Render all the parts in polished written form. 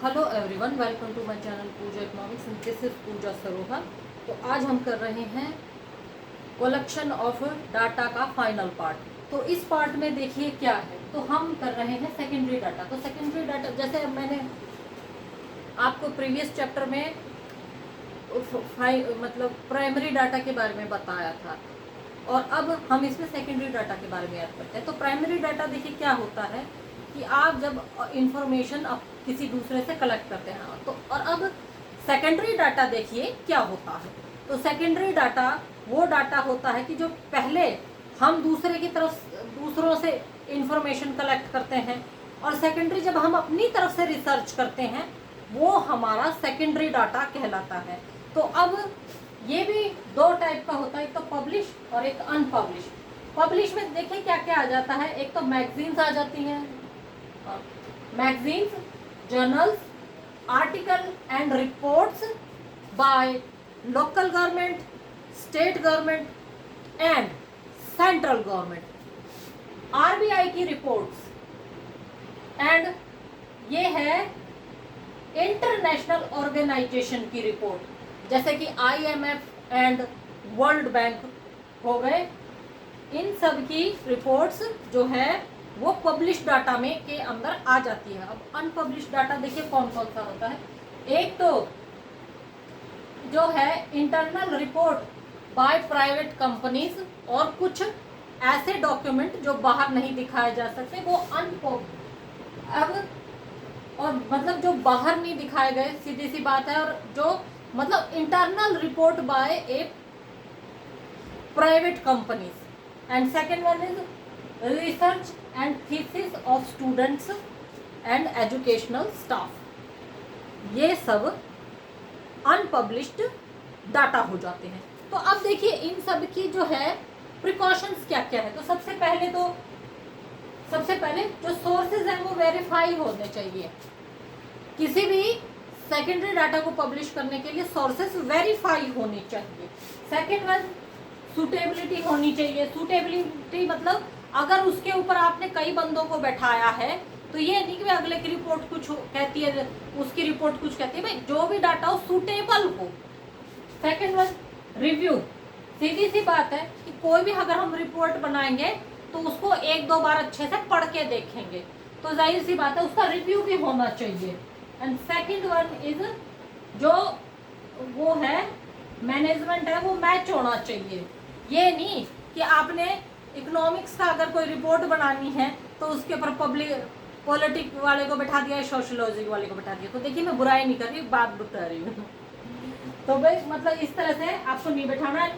Hello everyone, welcome to my channel Pooja economics and this is Pooja Saroha. तो आज हम कर रहे हैं कलेक्शन ऑफ डाटा का फाइनल पार्ट। तो इस पार्ट में देखिए क्या है, तो हम कर रहे हैं सेकेंडरी डाटा। तो सेकेंडरी डाटा जैसे मैंने आपको प्रीवियस चैप्टर में मतलब प्राइमरी डाटा के बारे में बताया था, और अब हम इसमें सेकेंडरी डाटा के बारे में याद करते हैं। तो प्राइमरी डाटा देखिए क्या होता है कि आप जब इंफॉर्मेशन किसी दूसरे से कलेक्ट करते हैं, तो और अब सेकेंडरी डाटा देखिए क्या होता है। तो सेकेंडरी डाटा वो डाटा होता है कि जो पहले हम दूसरों से इंफॉर्मेशन कलेक्ट करते हैं, और सेकेंडरी जब हम अपनी तरफ से रिसर्च करते हैं वो हमारा सेकेंडरी डाटा कहलाता है। तो अब ये भी दो टाइप का होता है, एक तो पब्लिश और एक अनपब्लिश। पब्लिश में देखिए क्या क्या आ जाता है, एक तो मैगजीन्स आ जाती हैं, magazines, journals, article and reports by local government, state government and central government, RBI की रिपोर्ट्स, एंड ये है इंटरनेशनल ऑर्गेनाइजेशन की रिपोर्ट जैसे कि आईएमएफ एंड वर्ल्ड बैंक हो गए। इन सब की रिपोर्ट्स जो है वो पब्लिश डाटा में के अंदर आ जाती है। अब अनपब्लिश डाटा देखिए कौन कौन सा होता है। एक तो जो है internal report by private companies, और कुछ ऐसे डॉक्यूमेंट जो बाहर नहीं दिखाए जा सकते वो अब और मतलब जो बाहर नहीं दिखाए गए, सीधी सी बात है, और जो मतलब internal report by A private companies. And second one is research and thesis of students and educational staff. ये सब अनपब्लिश्ड डाटा हो जाते हैं। तो अब देखिए इन सब की जो है प्रिकॉशंस क्या क्या है। तो सबसे पहले जो सोर्सेज हैं वो वेरीफाई होने चाहिए। किसी भी सेकेंडरी डाटा को पब्लिश करने के लिए सोर्सेज वेरीफाई होनी चाहिए। सेकेंड वन, सूटेबिलिटी होनी चाहिए। सूटेबिलिटी मतलब अगर उसके ऊपर आपने कई बंदों को बैठाया है तो ये नहीं कि अगले की रिपोर्ट कुछ कहती है, उसकी रिपोर्ट कुछ कहती है, भाई जो भी डाटा हो सूटेबल हो। Second one, review. सीधी सी बात है कि कोई भी अगर हम रिपोर्ट बनाएंगे तो उसको एक दो बार अच्छे से पढ़ के देखेंगे, तो जाहिर सी बात है उसका रिव्यू भी होना चाहिए। एंड सेकेंड वन इज जो वो है मैनेजमेंट है वो मैच होना चाहिए। ये नहीं कि आपने इकोनॉमिक्स का अगर कोई रिपोर्ट बनानी है तो उसके ऊपर पॉलिटिक वाले को बैठा दिया, सोशियोलॉजी वाले को बैठा दिया। तो देखिए मैं बुराई नहीं कर रही, बात बता रही हूँ। तो भाई मतलब इस तरह से आपको नहीं बैठाना।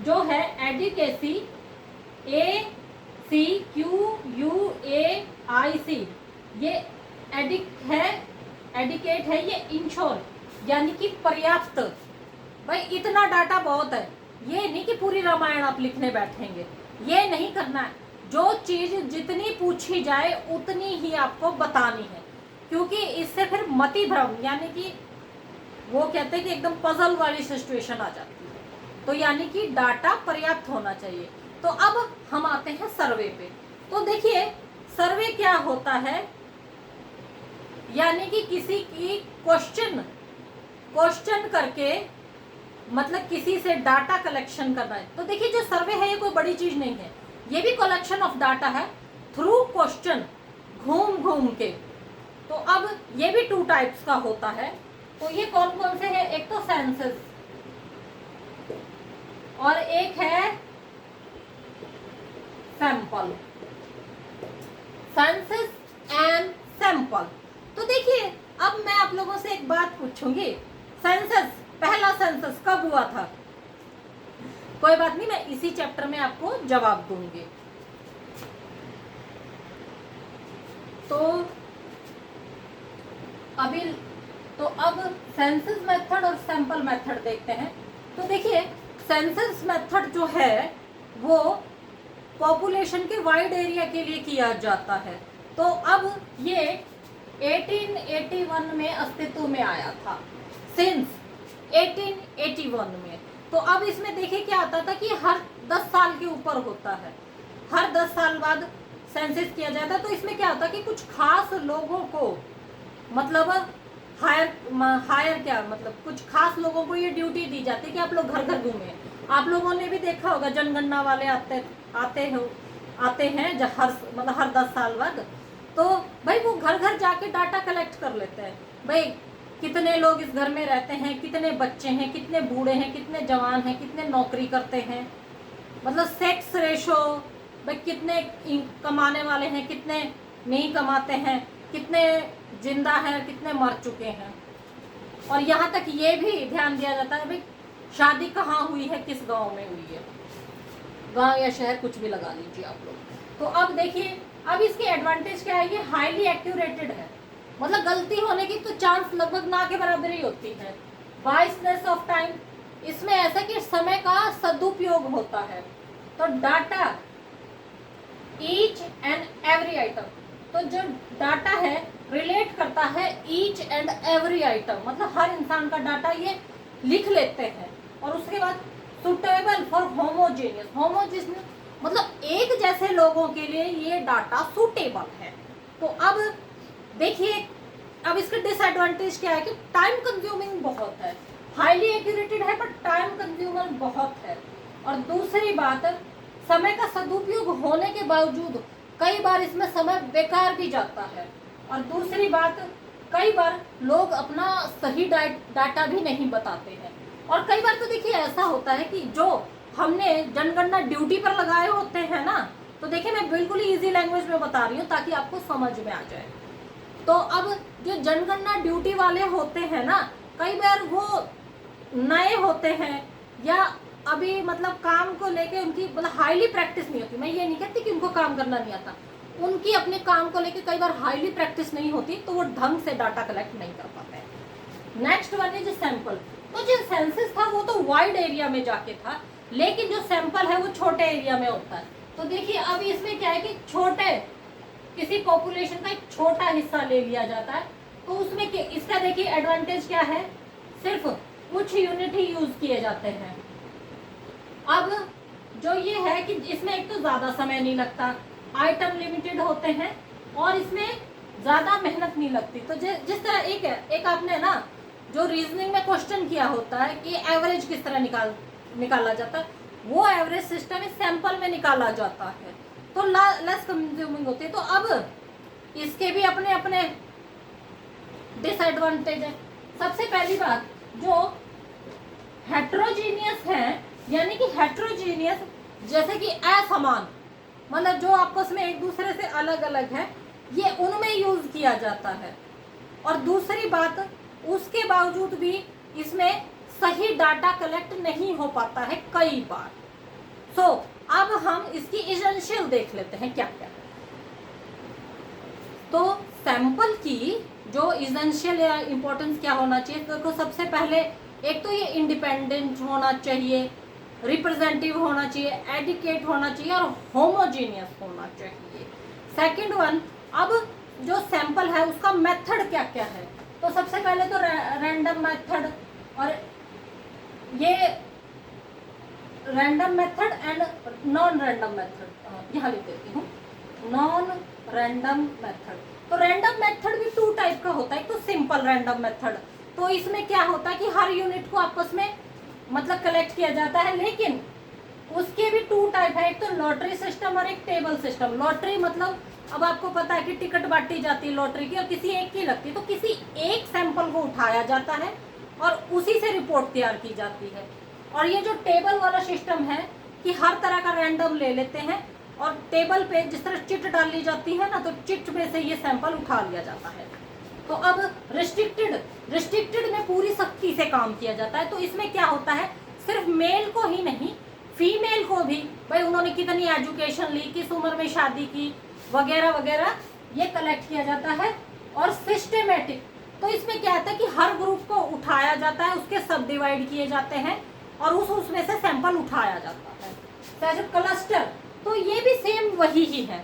जो है एडिकेसी, ACQUAIC, ये एडिकेट है, ये इंश्योर यानी कि पर्याप्त। भाई इतना डाटा बहुत है, ये नहीं कि पूरी रामायण आप लिखने बैठेंगे, ये नहीं करना है। जो चीज जितनी पूछी जाए उतनी ही आपको बतानी है, क्योंकि इससे फिर मति भ्रम यानी कि वो कहते हैं कि एकदम पजल वाली सिचुएशन आ जाती है। तो यानी कि डाटा पर्याप्त होना चाहिए। तो अब हम आते हैं सर्वे पे। तो देखिए सर्वे क्या होता है, यानी कि किसी की क्वेश्चन करके मतलब किसी से डाटा कलेक्शन करना है। तो देखिए जो सर्वे है ये कोई बड़ी चीज नहीं है, ये भी कलेक्शन ऑफ डाटा है थ्रू क्वेश्चन, घूम घूम के। तो अब ये भी टू टाइप्स का होता है। तो ये कौन कौन से है, एक तो सेंसस और एक है सैंपल। Census and sample. तो देखिए अब मैं आप लोगों से एक बात पूछूंगी, सेंसस, पहला सेंसस कब हुआ था? कोई बात नहीं, मैं इसी चैप्टर में आपको जवाब दूंगी। तो अब सेंसस मेथड और सैंपल मेथड देखते हैं। तो देखिए सेंसस मेथड जो है वो पॉपुलेशन के वाइड एरिया के लिए किया जाता है। तो अब ये 1881 में अस्तित्व में आया था, सिंस 1881 में। तो अब इसमें देखिए क्या आता था कि हर 10 साल के ऊपर होता है, हर 10 साल बाद सेंसस किया जाता है। तो इसमें क्या होता है कि कुछ खास लोगों को मतलब हायर क्या मतलब कुछ खास लोगों को ये ड्यूटी दी जाती है कि आप लोग घर घर घूमें। आप लोगों ने भी देखा होगा जनगणना वाले आते हैं जब हर 10 साल बाद, तो भाई वो घर घर जाके डाटा कलेक्ट कर लेते हैं। भाई कितने लोग इस घर में रहते हैं, कितने बच्चे हैं, कितने बूढ़े हैं, कितने जवान हैं, कितने नौकरी करते हैं, मतलब सेक्स रेशो, भाई कितने कमाने वाले हैं, कितने नहीं कमाते हैं, कितने जिंदा हैं, कितने मर चुके हैं। और यहाँ तक ये भी ध्यान दिया जाता है भाई शादी कहाँ हुई है, किस गांव में हुई है, गांव या शहर कुछ भी लगा लीजिए आप लोग। तो अब देखिए, अब इसकी एडवांटेज क्या है, ये हाईली एक्यूरेटेड है, मतलब गलती होने की तो चांस लगभग ना के बराबर ही होती है। वाइसनेस ऑफ टाइम, इसमें ऐसा कि समय का सदुपयोग होता है। तो data each and every item, तो जो डाटा है रिलेट करता है ईच एंड एवरी आइटम, मतलब हर इंसान का डाटा ये लिख लेते हैं। और उसके बाद सुटेबल फॉर होमोजेनियस मतलब एक जैसे लोगों के लिए ये डाटा सुटेबल है। तो अब देखिए, अब इसका डिसएडवांटेज क्या है कि टाइम कंज्यूमिंग बहुत है, हाईली एक्यूरेटेड है पर टाइम कंज्यूमर बहुत है। और दूसरी बात, समय का सदुपयोग होने के बावजूद कई बार इसमें समय बेकार भी जाता है। और दूसरी बात, कई बार लोग अपना सही डाटा भी नहीं बताते हैं। और कई बार तो देखिए ऐसा होता है कि जो हमने जनगणना ड्यूटी पर लगाए होते हैं ना, तो देखिए मैं बिल्कुल ही इजी लैंग्वेज में बता रही हूँ ताकि आपको समझ में आ जाए। तो अब जो जनगणना ड्यूटी वाले होते हैं ना, कई बार वो नए होते हैं या अभी मतलब काम को लेके उनकी मतलब हाईली प्रैक्टिस नहीं होती। मैं ये नहीं कहती कि उनको काम करना नहीं आता, उनकी अपने काम को लेके कई बार हाईली प्रैक्टिस नहीं होती, तो वो ढंग से डाटा कलेक्ट नहीं कर पाते हैं। Next one is sample. तो जो सेंसस था वो तो वाइड एरिया में जाके था, लेकिन जो सैंपल है वो छोटे एरिया में होता है। तो देखिए अब इसमें क्या है कि छोटे किसी पॉपुलेशन का एक छोटा हिस्सा ले लिया जाता है, तो उसमें इसका देखिए एडवांटेज क्या है, सिर्फ कुछ यूनिट ही यूज किए जाते हैं। अब जो ये है कि इसमें एक तो ज्यादा समय नहीं लगता, आइटम लिमिटेड होते हैं और इसमें ज्यादा मेहनत नहीं लगती। तो जिस तरह एक आपने ना जो रीजनिंग में क्वेश्चन किया होता है कि एवरेज किस तरह निकाला जाता है, वो एवरेज सिस्टम इस सैंपल में निकाला जाता है, तो लेस कंज्यूमिंग होती है। तो अब इसके भी अपने अपने डिसएडवांटेज है। सबसे पहली बात, जो हेट्रोजीनियस है, यानी कि हेट्रोजीनियस जैसे कि असमान, मतलब जो आपस में एक दूसरे से अलग अलग है, ये उनमें यूज किया जाता है। और दूसरी बात, उसके बावजूद भी इसमें सही डाटा कलेक्ट नहीं हो पाता है कई बार। सो अब हम इसकी एसेंशियल देख लेते हैं क्या क्या। तो सैंपल की जो एसेंशियल या इंपॉर्टेंस क्या होना चाहिए, देखो सबसे पहले एक तो ये इंडिपेंडेंट होना चाहिए, रिप्रेजेंटेटिव होना चाहिए, एडुकेट होना चाहिए और होमोजीनियस होना चाहिए। सेकंड वन, अब जो सैंपल है उसका मेथड क्या क्या है। तो सबसे पहले तो रैंडम मेथड, और ये random method and non random method यहाँ लिख देती हूँ, नॉन रैंडम मेथड। तो रैंडम मेथड भी टू टाइप का होता है, एक तो सिंपल रैंडम मेथड, तो इसमें क्या होता है कि हर यूनिट को आपस में मतलब कलेक्ट किया जाता है, लेकिन उसके भी टू टाइप है, एक तो लॉटरी सिस्टम और एक टेबल सिस्टम। लॉटरी मतलब अब आपको पता है कि टिकट बांटी जाती है लॉटरी की और किसी एक की लगती है, तो किसी एक सैंपल को उठाया जाता है और उसी से रिपोर्ट तैयार की जाती है। और ये जो टेबल वाला सिस्टम है कि हर तरह का रैंडम ले लेते हैं और टेबल पे जिस तरह चिट डाल ली जाती है ना, तो चिट में से ये सैंपल उठा लिया जाता है। तो अब रिस्ट्रिक्टेड में पूरी सख्ती से काम किया जाता है। तो इसमें क्या होता है, सिर्फ मेल को ही नहीं, फीमेल को भी, भाई उन्होंने कितनी एजुकेशन ली, किस उम्र में शादी की, वगैरह वगैरह, ये कलेक्ट किया जाता है। और सिस्टेमेटिक, तो इसमें क्या होता है कि हर ग्रुप को उठाया जाता है, उसके सब डिवाइड किए जाते हैं और उसमें से सैंपल उठाया जाता है। जैसे क्लस्टर, तो ये भी सेम वही ही है,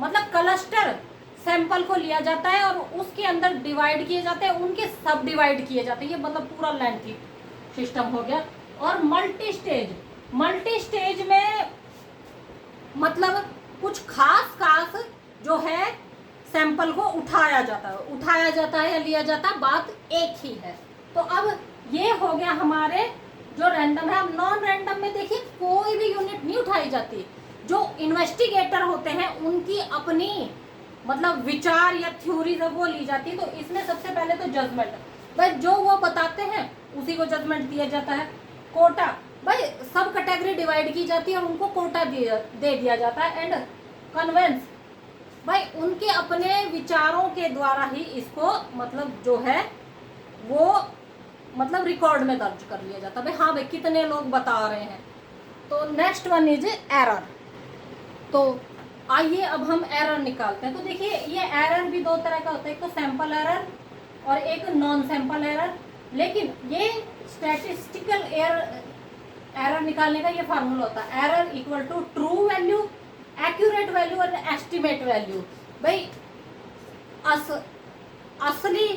मतलब क्लस्टर सैंपल को लिया जाता है और उसके अंदर डिवाइड किए जाते हैं, उनके सब डिवाइड किए जाते हैं, ये मतलब पूरा लेंथी सिस्टम हो गया। और मल्टी स्टेज में मतलब कुछ खास जो है सैंपल को उठाया जाता है या लिया जाता है, बात एक ही है। तो अब ये हो गया हमारे जो रैंडम है। अब नॉन रैंडम में देखिए कोई भी यूनिट नहीं उठाई जाती, जो इन्वेस्टिगेटर होते हैं उनकी अपनी मतलब विचार या थ्योरीज वो ली जाती है। तो इसमें सबसे पहले तो जजमेंट, भाई जो वो बताते हैं उसी को जजमेंट दिया जाता है। कोटा, भाई सब कैटेगरी डिवाइड की जाती है और उनको कोटा दे दिया जाता है। एंड कन्वेंस, भाई उनके अपने विचारों के द्वारा ही इसको मतलब जो है वो मतलब रिकॉर्ड में दर्ज कर लिया जाता है, भाई हाँ भाई कितने लोग बता रहे हैं। तो नेक्स्ट वन इज एरर। तो आइए अब हम एरर निकालते हैं। तो देखिए ये एरर भी दो तरह का होता है, एक तो सैंपल एरर और एक नॉन सैंपल एरर। लेकिन ये स्टैटिस्टिकल एरर निकालने का ये फार्मूला होता है, error equal to true value, accurate value और एस्टिमेट वैल्यू। भाई असली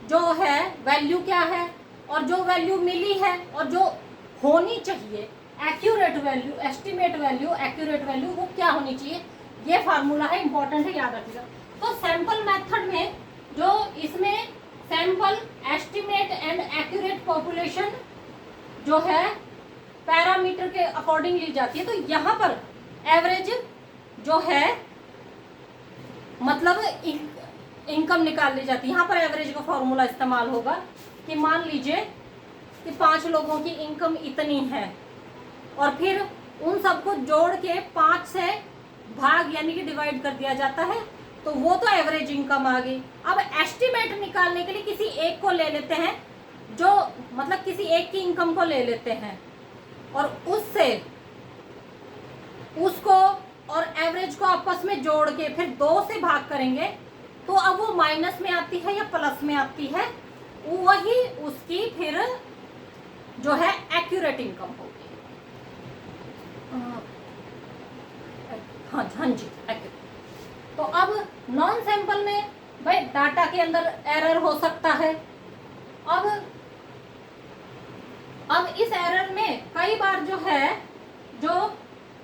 जो है वैल्यू क्या है और जो वैल्यू मिली है और जो होनी चाहिए accurate value, estimate value, accurate value वो क्या होनी चाहिए, ये फार्मूला है, इंपॉर्टेंट है, याद रखिएगा। तो सैंपल मेथड में जो इसमें sample, estimate and accurate population जो है पैरामीटर के अकॉर्डिंग ली जाती है। तो यहाँ पर एवरेज जो है मतलब इनकम निकाल ली जाती है। यहाँ पर एवरेज का फॉर्मूला इस्तेमाल होगा कि मान लीजिए कि 5 लोगों की इनकम इतनी है और फिर उन सबको जोड़ के 5 से भाग यानी कि डिवाइड कर दिया जाता है, तो वो तो एवरेज इनकम आ गई। अब एस्टिमेट निकालने के लिए किसी एक को ले लेते हैं, जो मतलब किसी एक की इनकम को ले लेते हैं और उससे उसको और एवरेज को आपस में जोड़ के फिर 2 से भाग करेंगे, तो अब वो माइनस में आती है या प्लस में आती है, वही उसकी फिर जो है एक्यूरेट इनकम होगी। हाँ जी एक्यूरेट। तो अब नॉन सैंपल में भाई डाटा के अंदर एरर हो सकता है। अब इस एरर में कई बार जो है जो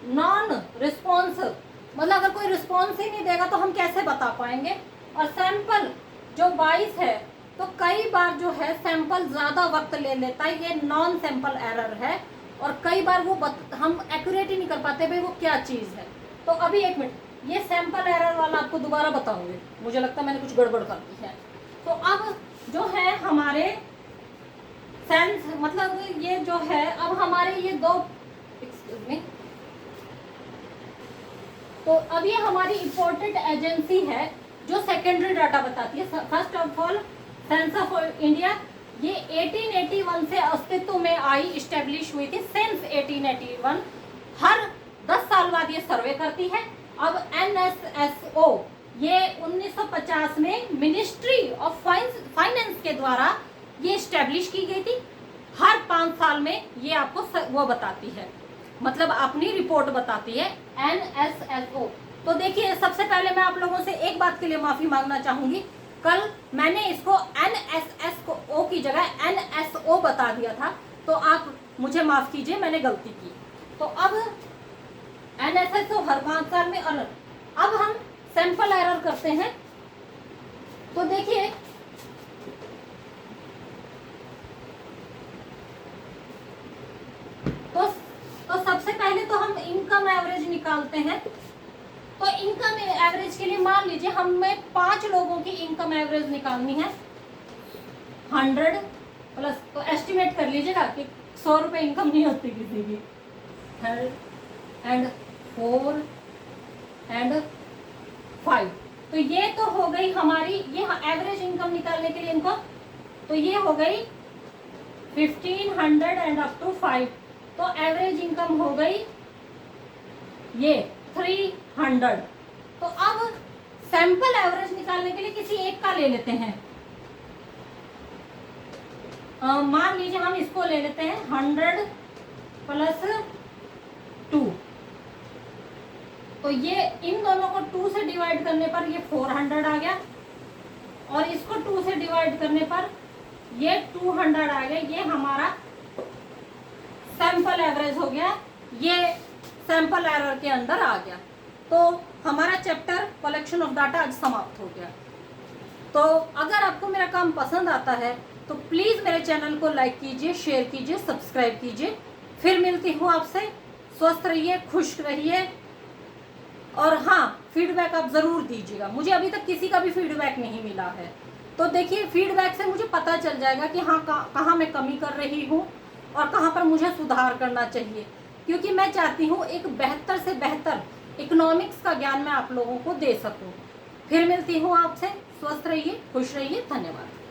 नॉन रिस्पॉन्स मतलब अगर कोई रिस्पॉन्स ही नहीं देगा तो हम कैसे बता पाएंगे। और सैंपल जो 22 है तो कई बार जो है सैंपल ज़्यादा वक्त ले लेता है, ये नॉन सैंपल एरर है। और कई बार वो हम एक्यूरेट ही नहीं कर पाते भाई वो क्या चीज़ है। तो अभी एक मिनट, ये सैंपल एरर वाला आपको दोबारा बताऊंगी, मुझे लगता है मैंने कुछ गड़बड़ कर दी है। तो अब जो है हमारे सेंस मतलब ये जो है अब हमारे ये दो एक्सक्यूज मी, तो अब ये हमारी इंपॉर्टेंट एजेंसी है जो सेकेंडरी डाटा बताती है। First of all census of India, ये 1881 से अस्तित्व में आई, इस्टेब्लिश हुई थी सिंस 1881। हर 10 साल बाद ये सर्वे करती है। अब NSSO ये 1950 में मिनिस्ट्री ऑफ फाइनेंस के द्वारा ये इस्टेब्लिश की गई थी। हर 5 साल में ये आपको वो बताती है, मतलब अपनी रिपोर्ट बताती है NSSO। तो देखिए सबसे पहले मैं आप लोगों से एक बात के लिए माफ़ी मांगना चाहूँगी, कल मैंने इसको NSSO की जगह NSO बता दिया था, तो आप मुझे माफ़ कीजिए, मैंने गलती की। तो अब NSSO हर 5 साल में। और अब हम सैंपल एरर करते हैं। तो देखिए तो सबसे पहले तो हम इनकम एवरेज निकालते हैं। तो इनकम एवरेज के लिए मान लीजिए हमें 5 लोगों की इनकम एवरेज निकालनी है 100 प्लस, तो एस्टिमेट कर लीजिएगा कि 100 रुपये इनकम नहीं होती किसी की। एंड 4 एंड 5, तो ये तो हो गई हमारी ये एवरेज इनकम निकालने के लिए इनको, तो ये हो गई 1500 एंड अप टू 5, तो एवरेज इनकम हो गई ये 300। तो अब सैंपल एवरेज निकालने के लिए किसी एक का ले लेते हैं। मान लीजिए हम इसको ले लेते हैं 100 प्लस 2, तो ये इन दोनों को 2 से डिवाइड करने पर ये 400 आ गया और इसको 2 से डिवाइड करने पर ये 200 आ गया। ये हमारा सैंपल एवरेज हो गया, ये सैंपल एरर के अंदर आ गया। तो हमारा चैप्टर कलेक्शन ऑफ डाटा आज समाप्त हो गया। तो अगर आपको मेरा काम पसंद आता है तो प्लीज़ मेरे चैनल को लाइक कीजिए, शेयर कीजिए, सब्सक्राइब कीजिए। फिर मिलती हूँ आपसे। स्वस्थ रहिए, खुश रहिए, और हाँ, फीडबैक आप ज़रूर दीजिएगा। मुझे अभी तक किसी का भी फीडबैक नहीं मिला है, तो देखिए फीडबैक से मुझे पता चल जाएगा कि हाँ कहाँ मैं कमी कर रही हूँ और कहाँ पर मुझे सुधार करना चाहिए, क्योंकि मैं चाहती हूँ एक बेहतर से बेहतर इकोनॉमिक्स का ज्ञान मैं आप लोगों को दे सकूँ। फिर मिलती हूँ आपसे। स्वस्थ रहिए, खुश रहिए, धन्यवाद।